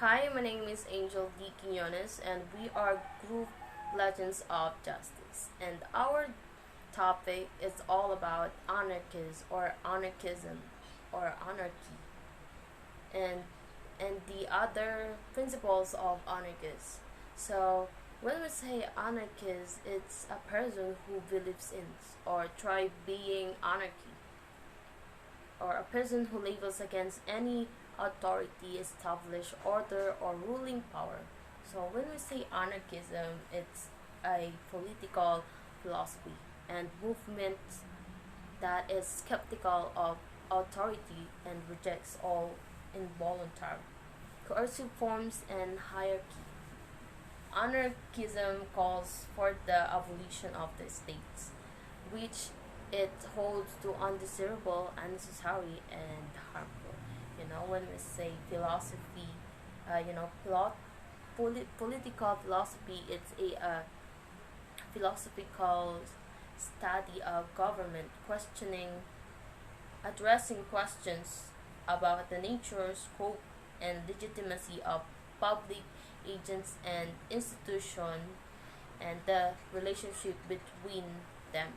Hi, my name is Angel D. Quiñones, and we are Group Legends of Justice. And our topic is all about anarchism or anarchism or anarchy, and the other principles of anarchists. So when we say anarchist, it's a person who believes in or try being anarchy, or a person who labels against any authority, established order, or ruling power. So when we say anarchism, it's a political philosophy and movement that is skeptical of authority and rejects all involuntary, coercive forms and hierarchy. Anarchism calls for the abolition of the states, which it holds to undesirable, unnecessary, and harmful. When we say philosophy, political philosophy, it's a philosophical study of government, addressing questions about the nature, scope, and legitimacy of public agents and institutions, and the relationship between them.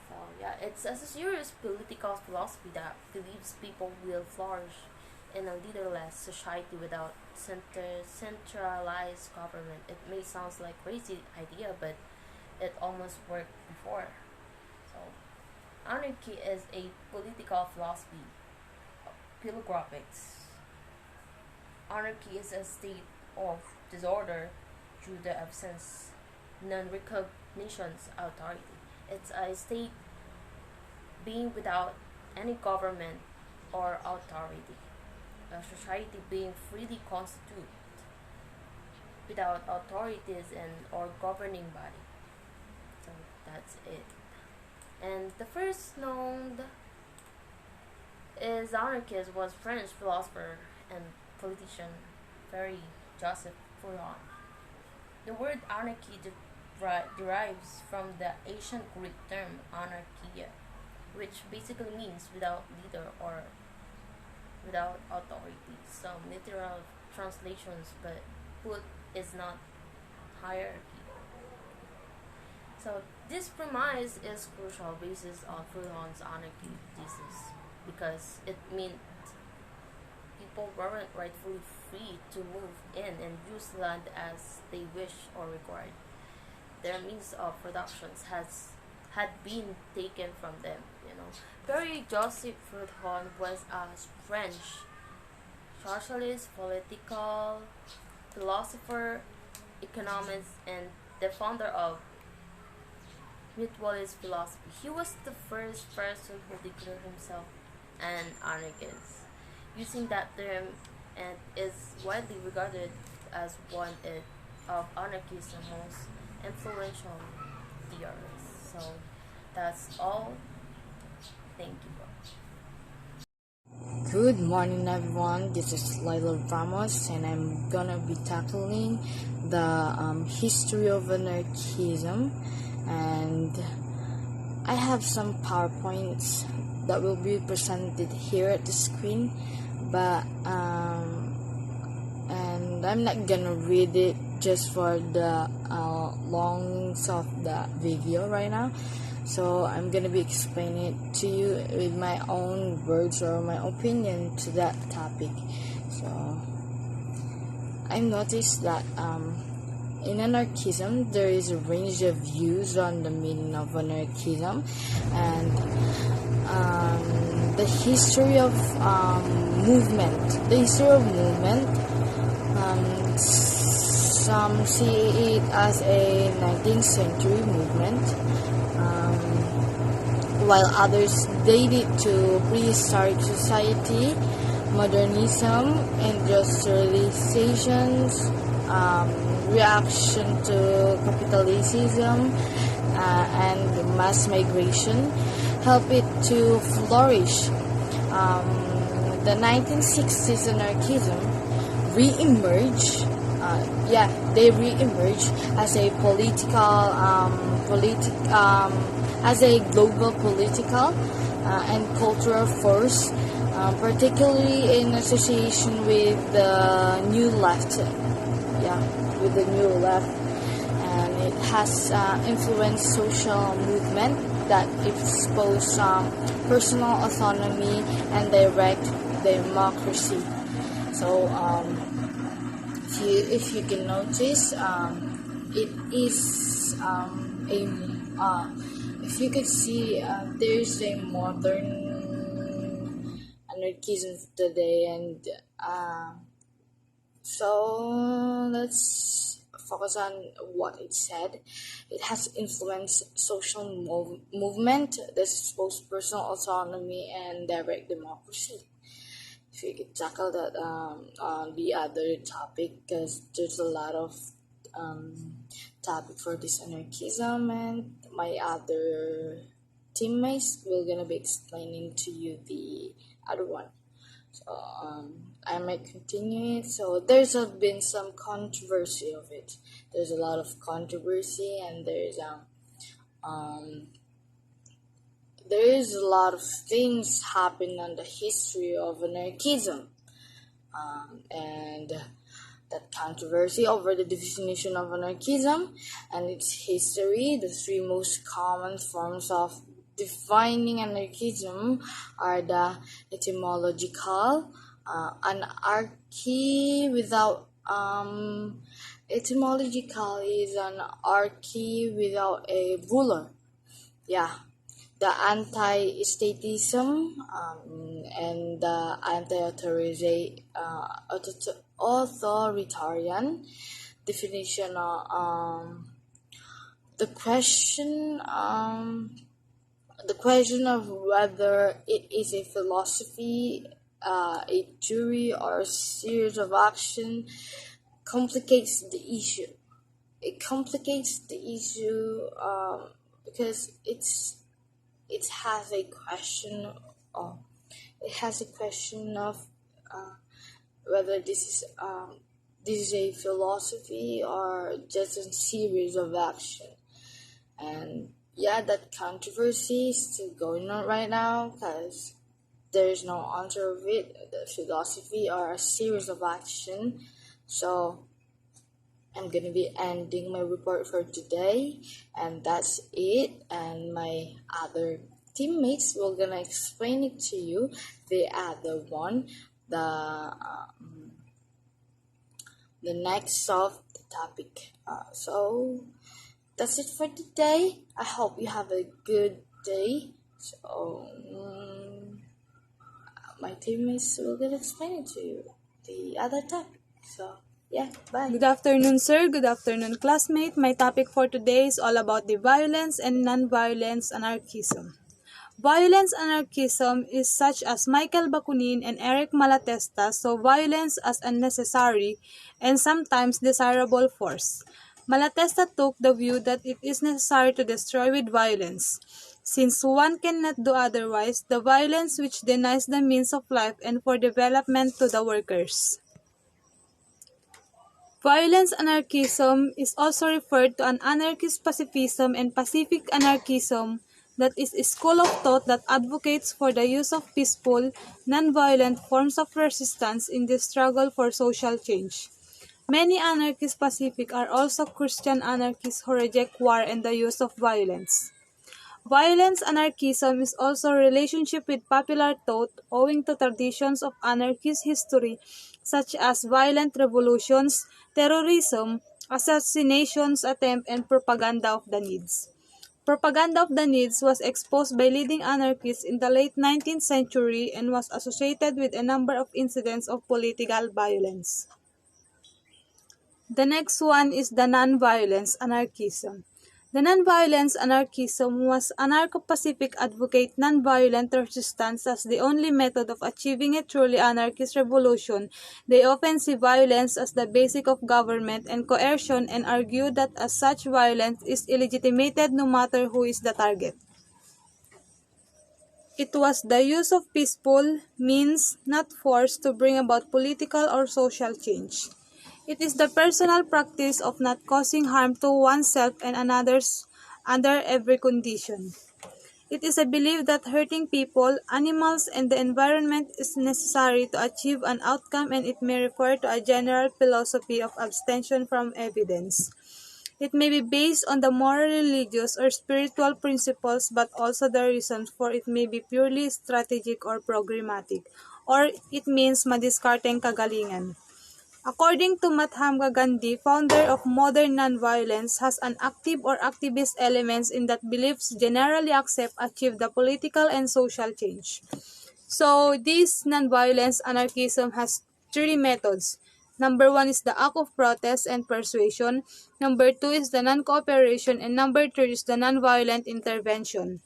So yeah, it's a serious political philosophy that believes people will flourish in a leaderless society without centralized government. It may sound like crazy idea, but it almost worked before. So anarchy is a political philosophy. Pilographics. Anarchy is a state of disorder through the absence, non-recognition's authority. It's a state being without any government or authority. A society being freely constituted without authorities and or governing body. So that's it. And the first known is anarchist was French philosopher and politician Joseph Fourier. The word anarchy derives from the ancient Greek term anarchia, which basically means without leader or without authority. Some literal translations, but put is not hierarchy. So this premise is crucial basis of Fourier's anarchy thesis, because it meant people weren't rightfully free to move in and use land as they wish or required. Their means of productions had been taken from them. Very Joseph Fourier was a French socialist, political philosopher, economist, and the founder of mutualist philosophy. He was the first person who declared himself an anarchist, using that term, and is widely regarded as one of anarchism's most influential theorists. So that's all. Thank you. Good morning, everyone. This is Leila Ramos, and I'm gonna be tackling the history of anarchism. And I have some PowerPoints that will be presented here at the screen, but and I'm not gonna read it just for the longs of the video right now. So I'm gonna be explaining it to you with my own words or my opinion to that topic. So I noticed that in anarchism there is a range of views on the meaning of anarchism, and the history of movement. Some see it as a 19th century movement, while others date it to prehistoric society, modernism, industrializations, reaction to capitalism, and mass migration help it to flourish. The 1960s anarchism re-emerged. They re-emerge as a as a global political and cultural force particularly in association with the New Left. With the New Left, and it has influenced social movement that expose personal autonomy and direct democracy. So, if you can notice, it is if you could see, there's a modern anarchism today, and so let's focus on what it said. It has influenced social movement that expose personal autonomy and direct democracy. If we could tackle that on the other topic, because there's a lot of topic for this anarchism, and my other teammates will gonna be explaining to you the other one. So I might continue it. So there's been some controversy of it. There's a lot of controversy, and there is a lot of things happen on the history of anarchism, and that controversy over the definition of anarchism and its history. The three most common forms of defining anarchism are the etymological, anarchy without etymological is anarchy without a ruler. The anti-statism and the anti-authoritarian definition. The question of whether it is a philosophy, a theory, or a series of action complicates the issue. It complicates the issue because it has a question of whether this is a philosophy or just a series of action. And that controversy is still going on right now because there is no answer of it, the philosophy or a series of action. So I'm going to be ending my report for today, and that's it. And my other teammates will going to explain it to you, the other one, the next of the topic. So that's it for today. I hope you have a good day. So my teammates will going to explain it to you, the other topic. So bye. Good afternoon, sir. Good afternoon, classmate. My topic for today is all about the violence and non-violence anarchism. Violence anarchism is such as Michael Bakunin and Eric Malatesta saw violence as a necessary and sometimes desirable force. Malatesta took the view that it is necessary to destroy with violence. Since one cannot do otherwise, the violence which denies the means of life and for development to the workers. Violence anarchism is also referred to an anarchist pacifism and pacific anarchism, that is a school of thought that advocates for the use of peaceful, non-violent forms of resistance in the struggle for social change. Many anarchist pacific are also Christian anarchists who reject war and the use of violence. Violence anarchism is also a relationship with popular thought owing to traditions of anarchist history such as violent revolutions, terrorism, assassinations attempt, and propaganda of the needs. Propaganda of the needs was exposed by leading anarchists in the late 19th century and was associated with a number of incidents of political violence. The next one is the non-violence anarchism. The non-violence anarchism was anarcho-pacific advocate non-violent resistance as the only method of achieving a truly anarchist revolution. They often see violence as the basic of government and coercion and argue that as such violence is illegitimated no matter who is the target. It was the use of peaceful means, not force, to bring about political or social change. It is the personal practice of not causing harm to oneself and others under every condition. It is a belief that hurting people, animals, and the environment is necessary to achieve an outcome, and it may refer to a general philosophy of abstention from evidence. It may be based on the moral, religious, or spiritual principles, but also the reasons for it may be purely strategic or programmatic, or it means madiskarteng kagalingan. According to Mahatma Gandhi, founder of modern nonviolence, has an active or activist elements in that beliefs generally accept achieve the political and social change. So this nonviolence anarchism has three methods. Number one is the act of protest and persuasion. Number two is the non-cooperation. And number three is the nonviolent intervention.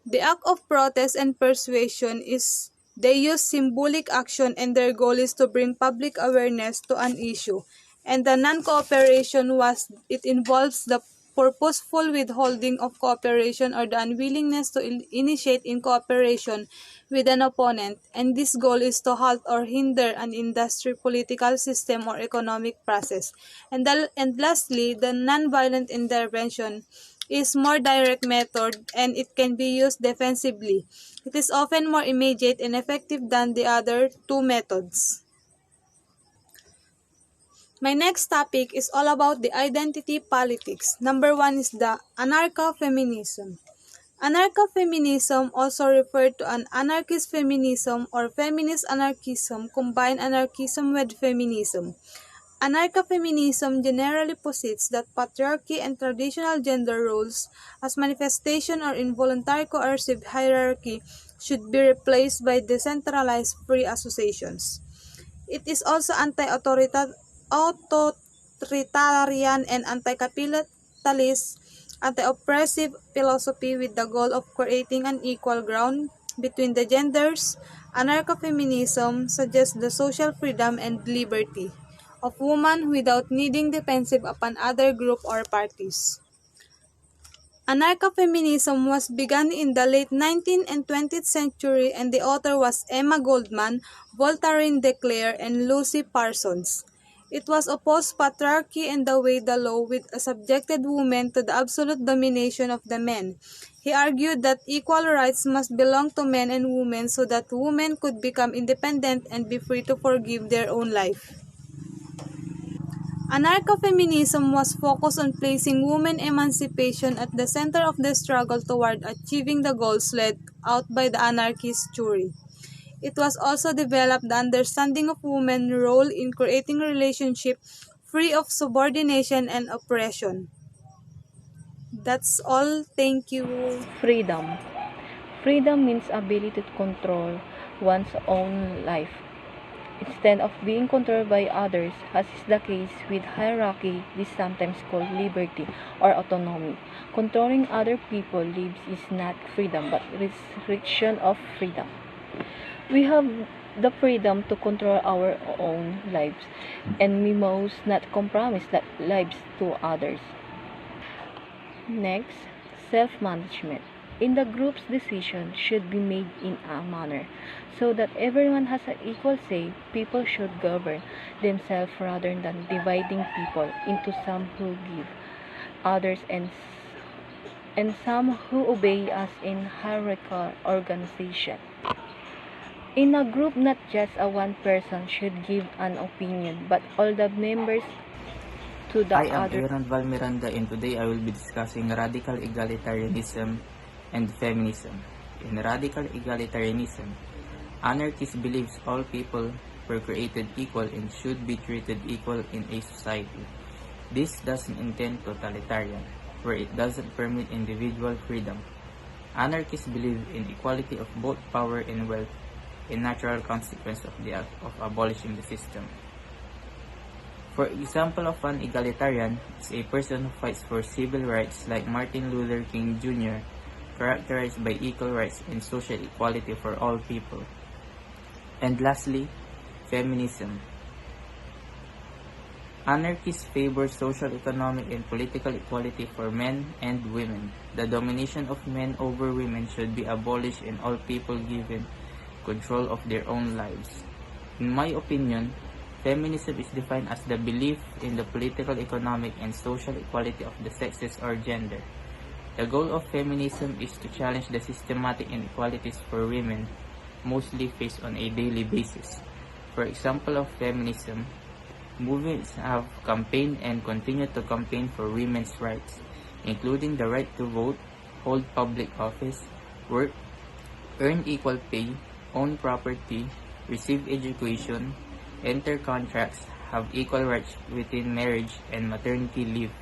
The act of protest and persuasion is they use symbolic action and their goal is to bring public awareness to an issue. And the non-cooperation was it involves the purposeful withholding of cooperation or the unwillingness to initiate in cooperation with an opponent, and this goal is to halt or hinder an industry, political system, or economic process. And lastly, the nonviolent intervention is more direct method and it can be used defensively. It is often more immediate and effective than the other two methods. My next topic is all about the identity politics. Number one is the anarcho-feminism. Anarcho-feminism, also referred to an anarchist feminism or feminist anarchism, combine anarchism with feminism. Anarcho-feminism generally posits that patriarchy and traditional gender roles as manifestation or involuntary coercive hierarchy should be replaced by decentralized free associations. It is also anti-authoritarian and anti-capitalist, anti-oppressive philosophy with the goal of creating an equal ground between the genders. Anarcho-feminism suggests the social freedom and liberty of women without needing defensive upon other group or parties. Anarcho-feminism was begun in the late 19th and 20th century and the author was Emma Goldman, Voltaire de Cleyre, and Lucy Parsons. It was opposed patriarchy and the way the law would subjected women to the absolute domination of the men. He argued that equal rights must belong to men and women so that women could become independent and be free to forgive their own life. Anarcho-feminism was focused on placing women emancipation at the center of the struggle toward achieving the goals laid out by the anarchist theory. It was also developed the understanding of women's role in creating a relationship free of subordination and oppression. That's all. Thank you. Freedom. Freedom means ability to control one's own life instead of being controlled by others, as is the case with hierarchy. This is sometimes called liberty or autonomy. Controlling other people's lives is not freedom, but restriction of freedom. We have the freedom to control our own lives, and we must not compromise that lives to others. Next, self-management. In the group's decision should be made in a manner so that everyone has an equal say. People should govern themselves rather than dividing people into some who give others and some who obey as in hierarchical organization. In a group, not just a one person should give an opinion, but all the members to the I am other. Aerohn Miranda and today I will be discussing radical egalitarianism and feminism. In radical egalitarianism, anarchist believes all people were created equal and should be treated equal in a society. This doesn't intend totalitarian, where it doesn't permit individual freedom. Anarchists believe in equality of both power and wealth, a natural consequence of the act of abolishing the system. For example of an egalitarian is a person who fights for civil rights like Martin Luther King Jr., characterized by equal rights and social equality for all people. And lastly, feminism. Anarchists favor social, economic, and political equality for men and women. The domination of men over women should be abolished and all people given control of their own lives. In my opinion, feminism is defined as the belief in the political, economic, and social equality of the sexes or gender. The goal of feminism is to challenge the systematic inequalities for women, mostly faced on a daily basis. For example of feminism, movements have campaigned and continue to campaign for women's rights, including the right to vote, hold public office, work, earn equal pay, own property, receive education, enter contracts, have equal rights within marriage and maternity leave.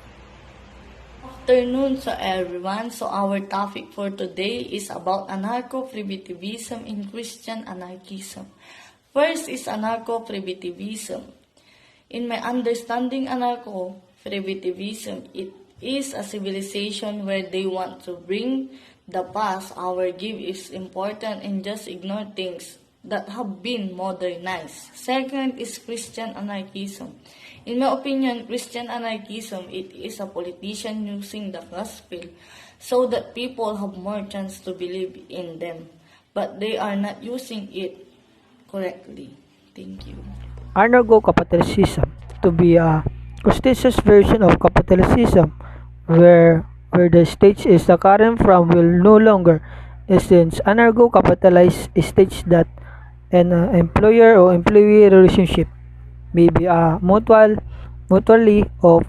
Afternoon to everyone. So our topic for today is about anarcho-primitivism in Christian anarchism. First is anarcho-primitivism. In my understanding, anarcho-primitivism, it is a civilization where they want to bring the past, our give is important, and just ignore things that have been modernized. Second is Christian anarchism. In my opinion, Christian anarchism, it is a politician using the gospel so that people have more chance to believe in them, but they are not using it correctly. Thank you. Anarcho-capitalism to be a prestigious version of capitalism where the state is the current from will no longer exist. Anarcho-capitalist states that an employer or employee relationship may be a mutually or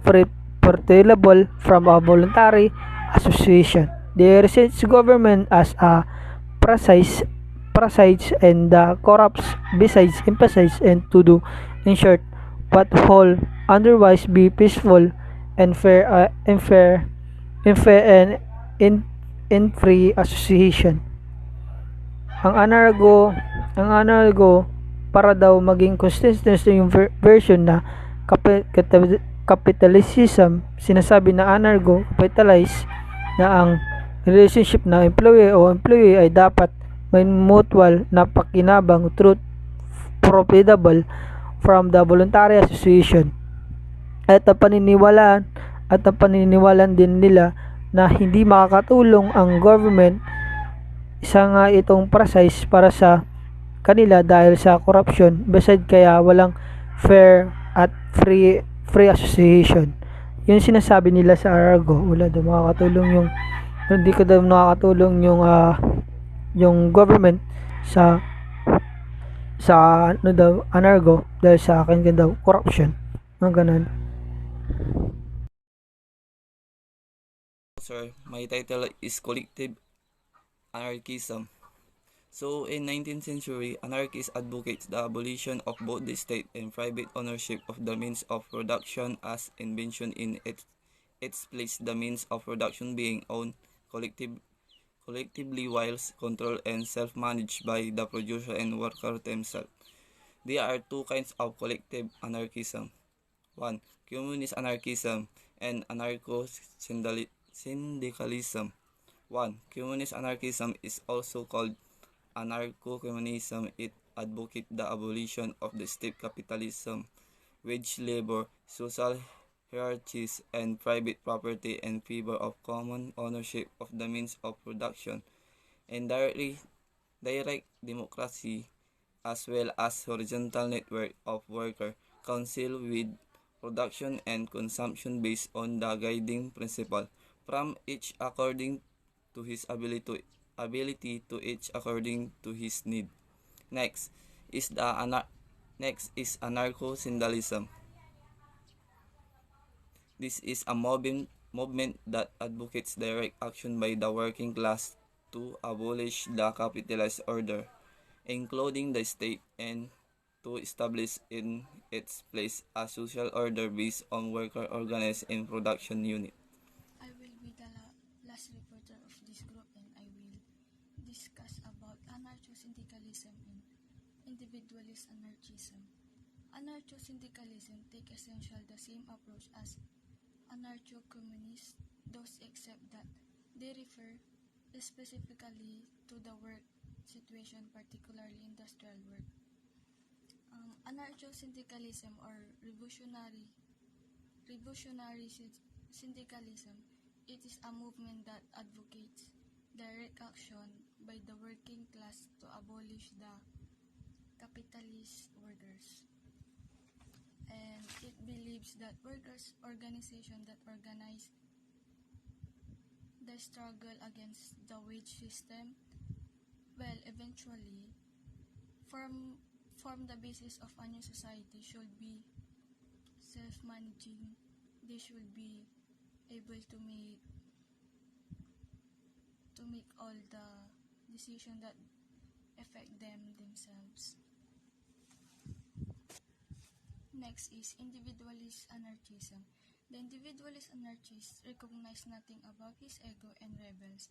portable from a voluntary association. They resist government as a parasites and the corrupts besides emphasize and to do in short what whole otherwise be peaceful and and in free association. Ang anargo para daw maging consistent yung version na capitalism, sinasabi na anargo capitalize na ang relationship ng employee ay dapat may mutual na pakinabang truth profitable from the voluntary association. At ang paniniwalaan din nila na hindi makakatulong ang government, isa nga itong parasites para sa kanila dahil sa corruption, beside kaya walang fair at free association. Yun sinasabi nila sa Argo, wala daw makakatulong hindi ka daw nakakatulong yung government sa ano daw anargo dahil sa akin daw corruption, ang ganun. Sir, my title is Collective Anarchism. So, in 19th century, anarchists advocates the abolition of both the state and private ownership of the means of production as invention in its place, the means of production being owned collectively whilst controlled and self-managed by the producer and worker themselves. There are two kinds of collective anarchism. 1. Communist anarchism and anarcho-syndicalism. 1. Communist anarchism is also called anarcho-communism. It advocates the abolition of the state capitalism, wage labor, social hierarchies, and private property in favor of common ownership of the means of production, and direct democracy, as well as horizontal network of worker council with production and consumption based on the guiding principle, from each according to his ability to each according to his need. Next is anarcho-syndicalism. This is a movement that advocates direct action by the working class to abolish the capitalist order, including the state, and to establish in its place a social order based on worker organized in production unit. I will be the last reporter of this group, and I will discuss about anarcho-syndicalism and individualist anarchism. Anarcho-syndicalism take essentially the same approach as anarcho-communists, those except that they refer specifically to the work situation, particularly industrial work. Anarcho-syndicalism or revolutionary syndicalism, it is a movement that advocates direct action by the working class to abolish the capitalist workers. And it believes that workers' organizations that organize the struggle against the wage system will eventually form the basis of a new society should be self-managing. They should be able to make all the decisions that affect themselves. Next is individualist anarchism. The individualist anarchist recognizes nothing above his ego and rebels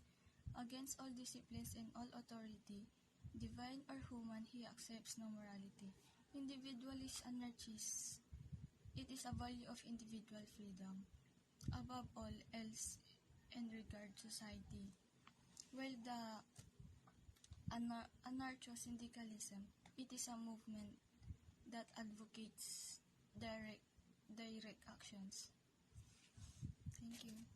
against all disciplines and all authority, divine or human. He accepts no morality. Individualist anarchists, it is a value of individual freedom above all else and regard society, while the anarcho-syndicalism, it is a movement that advocates direct actions. Thank you.